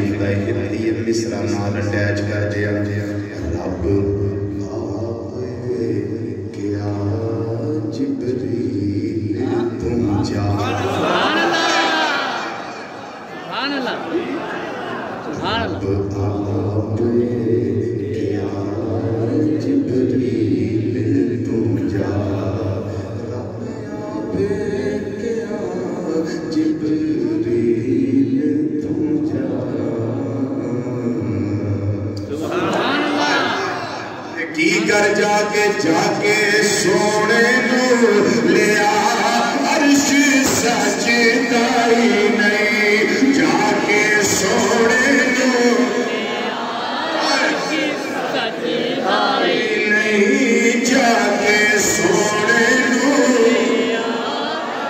شریف دا ہندی مصرع نال اٹیچ کر دیا رب آئے کیا جبریل تم جا سبحان اللہ سبحان اللہ رب آئے کیا جبریل تم جا رب آئے کیا جبریل تم جا سبحان اللہ کی کر جا کے سونے نو لیا عرش سجدائی نہیں جا کے سونے نو عرش سجدائی نہیں جا کے سونے نو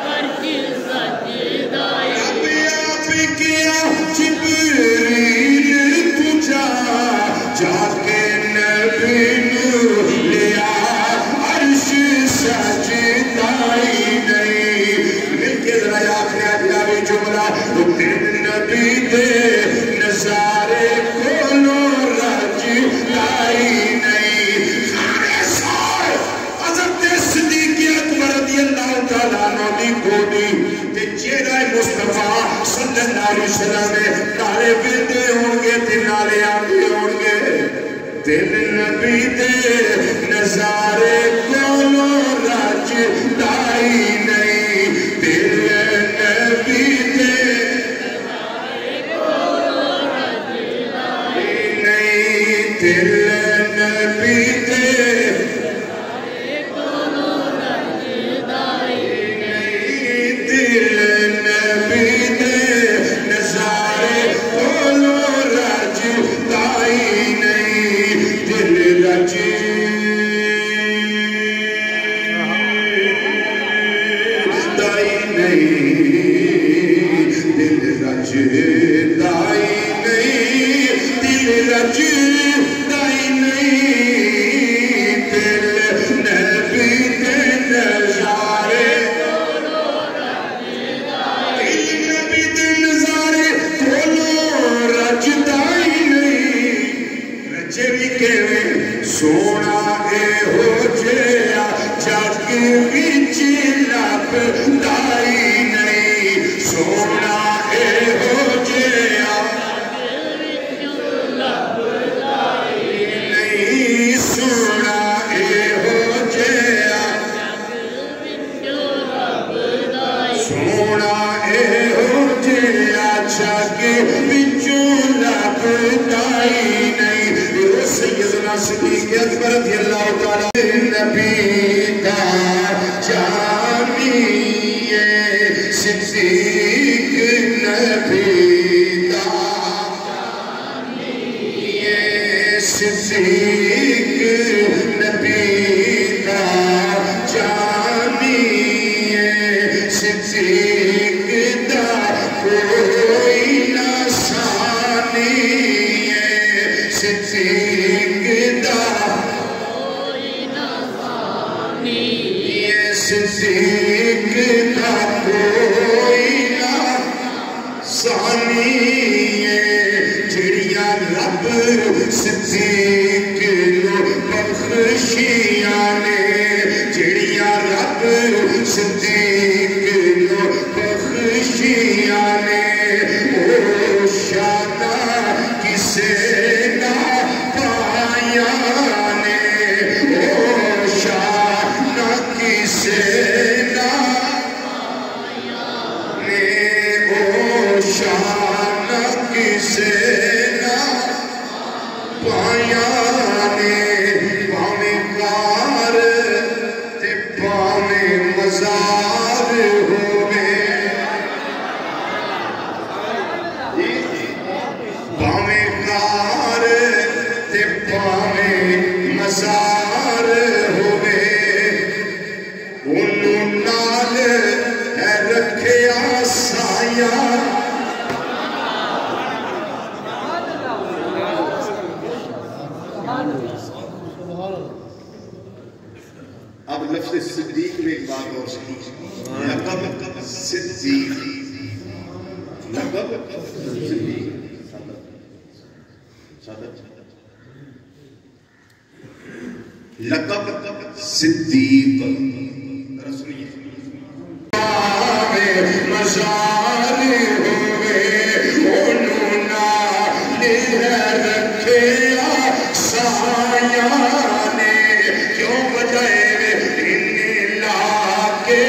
عرش سجدائی رب آپ کیا جبریل تجھا جا کے نبی نو لیا عرش سجدائی نہیں مل کے ذرا آخری آجاوی جملہ نبی دے نظارے کولو رجدائی نہیں سارے سار حضرت صدیق اکبر رضی اللہ تعالیٰ عنہ دی گودی تے چہرہ مصطفیٰ صلی اللہ علیہ وسلم نالے بلدے ہونگے تے نالے آندے ہونگے دل نبی دے نظارے کولو رجدائی نہیں دل نبی دے نظارے کولو رجدائی نہیں دل نبی دے نظارے کولو رجدائی نہیں دل نبی دے نظارے کولو رجدائی نہیں دل رجدائی نہیں دل رجدائی نہیں دل رجدائی نہیں دل نبی دے نظارے دل نبی دے نظارے کولو رجدائی نہیں رجے بھی کہویں سونا اے ہو جیا جگ وچ لبدائی نہیں سونا اے ہو جیا نہیں سونا اے ہو جیا سونا اے ہو جیا جگ وچ لبدائی نہیں سیدنا صدیق اکبر رضی اللہ تعالیٰ نبی دا جامی صدیق نبی دا جامی صدیق نبی دا جامی صدیق دا کوئی نہ ثانی صدیق دا صدیق دا کوئی نہ ثانی جڑیاں رب صدیق نو بخشیاں نے جڑیاں رب صدیق نو بخشیاں نے او شانہ کسے نہ پایا نے او شانہ کسے نہ پایا نے او شانہ کسے نہ پایا نے پاویں کار تے پاویں مزار ہووے پاویں کار تے پاویں مزار ہووے انہوں نال ہے رکھیا سایہ اب لفظ صدیق میں ایک بات اور صحیح لقب صدیق لقب صدیق لقب صدیق رسولی مزاری ہوئے انہوں نے رکھے سایانے کیوں بجائے ان لاکے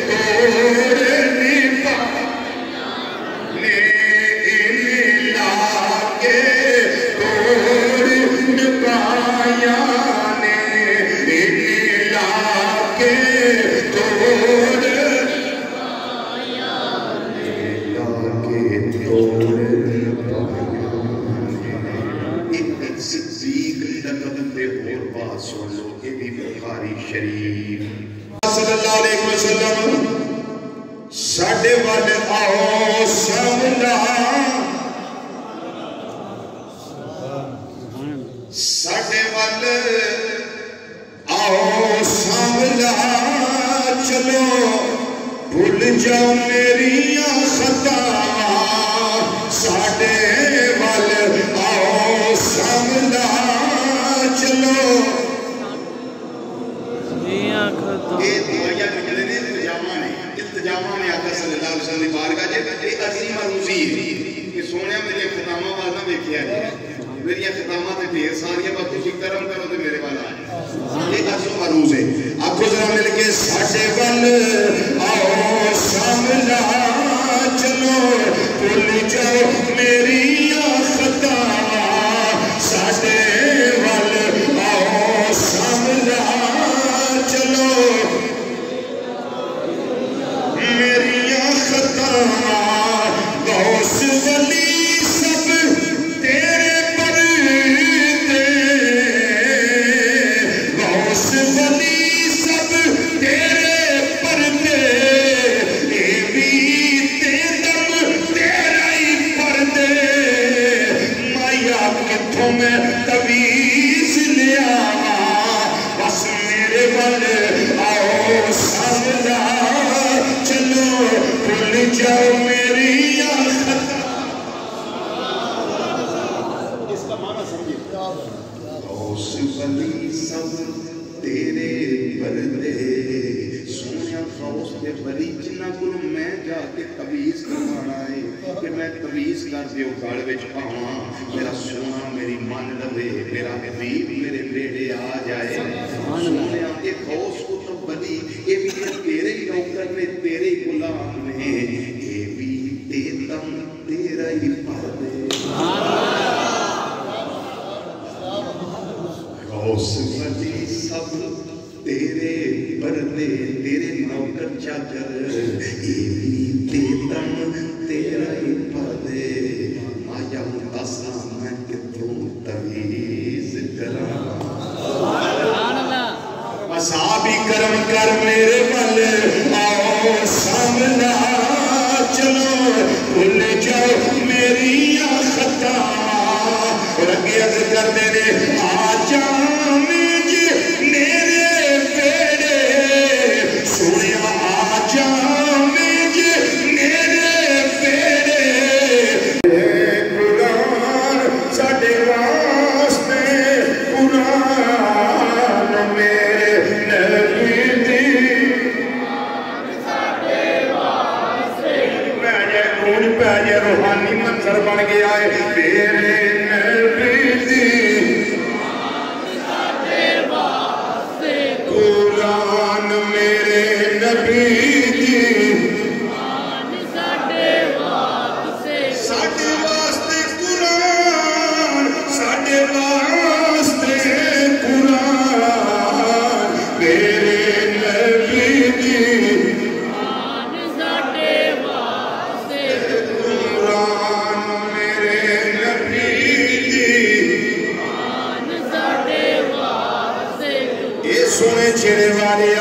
توڑنی پانے ان لاکے توڑنی پایانے ان لاکے توڑنی صلی اللہ علیہ وسلم ساڑھے والے آؤ سامنا ساڑھے والے آؤ سامنا چلو بھول جاؤ میری خطا ساڑھے والے آؤ سامنا چلو یہ دعائیہ مجھلے نے التجامہ نے آقا صلی اللہ علیہ وسلم بارگاہ جے یہ عظیم عروضی ہے کہ سونے میری ختامہ والنا دیکھیا ہے میری ختامہ تے ڈھیر ساری بات تسی کرم کرو تے میرے والا ہے یہ عظیم عروض ہے آپ کو ذرا مل کے ساڑھے وال آؤ سامنا چلو بھول جاؤ میری خطا ساڑھے وال آؤ سامنا چلو میری خطا غوث ولی سب تیرے پر دے غوث ولی سب تیرے پر دے اے بھی دم تیرا ہی پر دے مایا کتھوں میں تویز لیا بس میرے والے آؤ سامنا چلو بھول جاؤ میری خطا اس کا معنی سمجھے غوث ولی سب تیرے پردے سونیا غوث دے ولی جنہ کو میں جا کے تویز کروانا ہے کہ میں تویز کر دیو گاڑ وچ پاواں میرا سونا میری من لوے میرا حبیب میرے بیڑے آ جائے سونیا ایک غوث کو تو ولی اے بھی تیرے ہی نوکر نے تیرے ہی غلام نے اے بھی تیتم تیرا ہی پردے غوث ولی سب تیرے پردے تیرے نوکر چاکر اے بھی تیتم تیرا ہی پردے مایا متاسا میں کتوں تویز کرا صحابی کرم کر میرے والے آؤ سامنا چلو بھول جاؤ میری خطا اور اگے عرض کر دینے آ جا میرے بیڑے سونے آ جا میرے بیڑے قرآن ساڑھے واسطے قرآن میرے نبی دی پہ روحانی منظر بن گیا ہے میرے نبی دی قرآن میرے نبی دی ساڑھے واسطے قرآن ساڑھے واسطے قرآن میرے نبی دی سونے چھڑے والے